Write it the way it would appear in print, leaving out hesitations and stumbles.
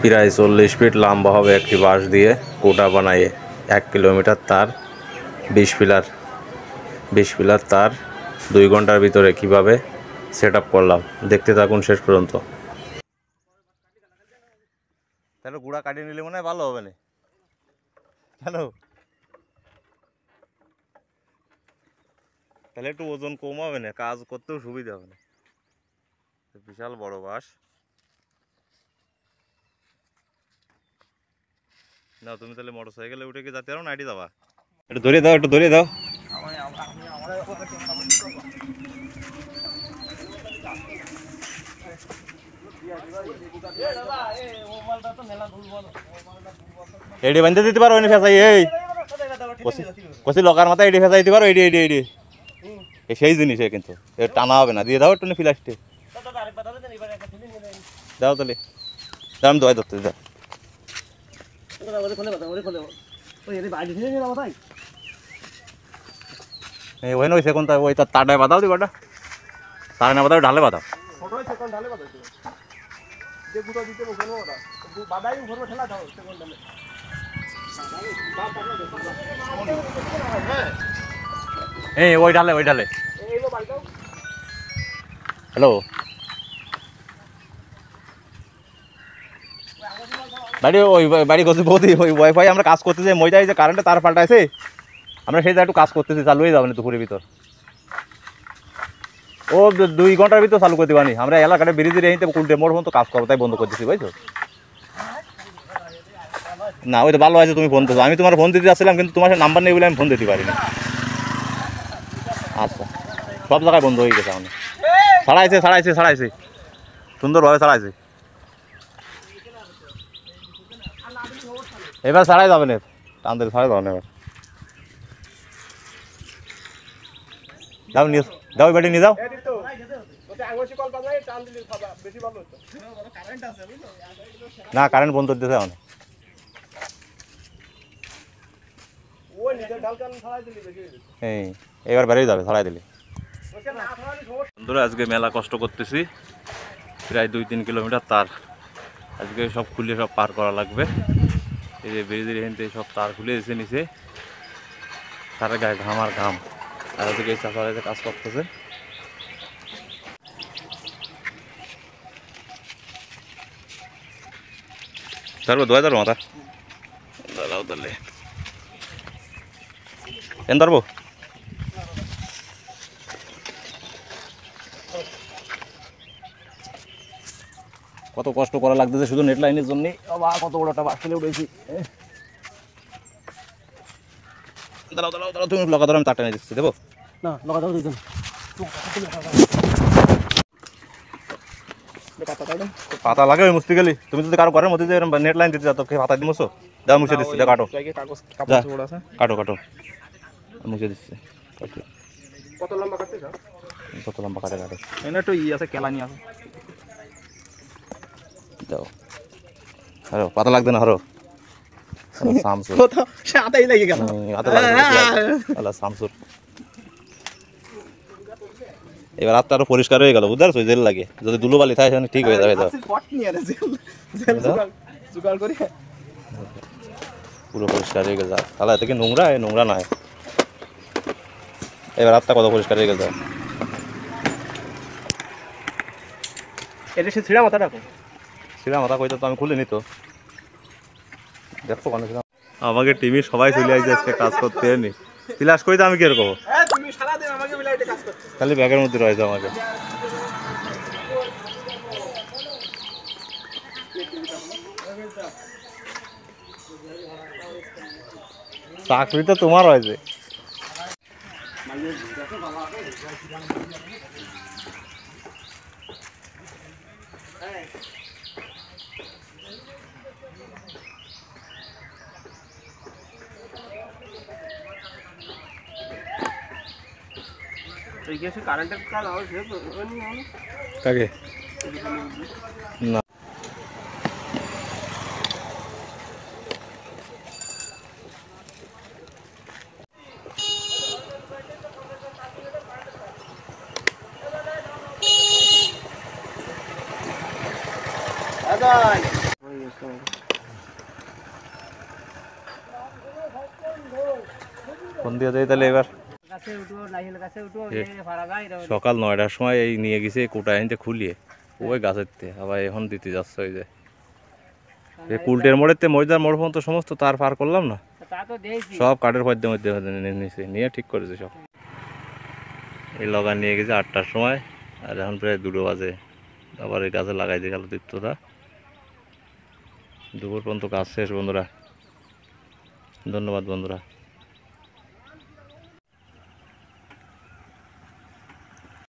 প্রায় 40 ফিট লম্বা হবে একটি বাঁশ দিয়ে কোটা বানায়ে 1 কিলোমিটার তার 20 পিলার তার 2 ঘন্টার ভিতরে কিভাবে সেট আপ করলাম দেখতে থাকুন শেষ পর্যন্ত। তাহলে গুড়া কাটিয়ে নিলে মনে হয় ভালো হবে না? কেন? তাহলে একটু ওজন কম হবে না, কাজ করতেও সুবিধা হবে না। বিশাল বড় বাঁশ। না তুমি তাহলে মোটর সাইকেলে উঠে কি যেতে পারো না আইডি যাবা? একটু ধরিয়ে দাও, একটু ধরিয়ে দাও। এডি বাঁধতে দিতে পারো না ফেসাই? এই কষি লকার মাথা এডি ফেসাই দিতে পারো? এডি এডি এডি সেই জিনিসে কিন্তু টানা হবে না। দিয়ে দাও একটু ফ্লাস্টে দাও তাহলে। দাম দোয়াই ধরতে দাও। ওই নয় সেখন ওই তারটায় বাঁধাও দিবাটা, তারে না বাঁধাও ঢালে বাঁধাও। এই ওই ঢালে ওই ঢালে। হ্যালো বাড়ি ওই বাড়ি করছি বৌদি, ওই ওয়াইফাই আমরা কাজ করতেছি, মইটাই যে কারেন্টে তার পাল্টাইছে, আমরা সেই একটু কাজ করতেছি, চালু হয়ে যাবে না দুপুরের ভিতর। ও 2 ঘন্টার ভিতর চালু করে দিবানি। আমরা এলাকাটা ব্রিজে রেহিতে উল্টে মোড় পর্যন্ত কাজ করবো, তাই বন্ধ করতেছি বুঝছো না? ওই তো ভালো আছে তুমি ফোন করছো, আমি তোমার ফোন দিতে যাচ্ছিলাম কিন্তু তোমার নাম্বার নেই বলে আমি ফোন দিতে পারিনি। আচ্ছা সব জায়গায় বন্ধ হয়ে গেছে, আমি ছাড়াইছে সুন্দরভাবে ছাড়াইছে। এবার ছাড়াই যাবে না, টান দিলে ছাড়াই যাবে না। এবার যাও নিয়ে যাও, বাড়ি নিয়ে যাও। না কারেন্ট বন্ধ দিতেছে এখন। এবার বেরিয়ে যাবে ছাড়াই দিলে। বন্ধুরা আজকে মেলা কষ্ট করতেছি, প্রায় 2-3 কিলোমিটার তার আজকে সব খুলে সব পার করা লাগবে। এই যে ব্রিজের এখানে সব তার খুলে এসে নিচে, তার গায়ে ঘাম আর ঘাম। আর ওদিকে এই চাষাবাদে কাজ করতেছে। ধরবো দোয়া ধরবো মাথা দাঁড়াও তাহলে এন ধরবো। কত কষ্ট করা লাগতেছে শুধু নেট লাইনের জন্য। কত বড় একটা বাস ফেলে উঠেছি। দাঁড়াও দাঁড়াও দাঁড়াও, তুমি লগা ধরো, আমি তারটা নিয়ে দিচ্ছি। দেবো না লগা ধরো দুজন। পাতা লাগে ওই মুছতে গেলি। তুমি যদি কারো ঘরের মধ্যে যে নেট লাইন দিতে যাও তো পাতা দিয়ে মুছো দাও, মুছে দিচ্ছি। কাটো কাটো কাটো মুছে দিচ্ছি। কত লম্বা কাটতে চাও? কত লম্বা কাটে কাটে এনে একটু ই আছে, কেলা নিয়ে আসো দাও। হ্যালো পাতা লাগবে না? হরো শামসুর সে আতাই লাগে গেল। আল্লাহ শামসুর। এবার হাতটা আরো পরিষ্কার হয়ে গেল, বুঝতে পারছো? জেল লাগে যদি ধুলোবালি থাকে ঠিক হয়ে যাবে। পুরো পরিষ্কার হয়ে গেছে। তাহলে এত কি নোংরা? নোংরা নয়। এবার হাতটা কত পরিষ্কার হয়ে গেছে। এটা সে ছিঁড়া মাথা রাখো। ছিঁড়া মাথা কইতে তো আমি খুলিনি তো। দেখো আমাকে টিভি সবাই চলে আসছে আজকে কাজ করতে নি ক্লাস কইতে আমি কি এরকম খালি ব্যাগের মধ্যে রয়েছে আমাকে। চাকরি তো তোমার হয়েছে। কাকে না ফোন দিয়ে দেয় তাহলে এবার সকাল 9টার সময় এই নিয়ে গেছে কোটা আনতে খুলিয়ে ওই গাছের আবার এখন দিতে যাচ্ছে ওই যে কুলটের মোড়ের মজদার মোড় পর্যন্ত সমস্ত তার পার করলাম না, সব কাঠের মধ্যে মধ্যে নিচে নিয়ে ঠিক করেছে সব। এই লগা নিয়ে গেছে 8টার সময়, আর এখন প্রায় 2টো বাজে। আবার এই গাছে লাগাই দিয়ে গেল দীপ্তদা। দুপুর পর্যন্ত কাজ শেষ বন্ধুরা। ধন্যবাদ বন্ধুরা।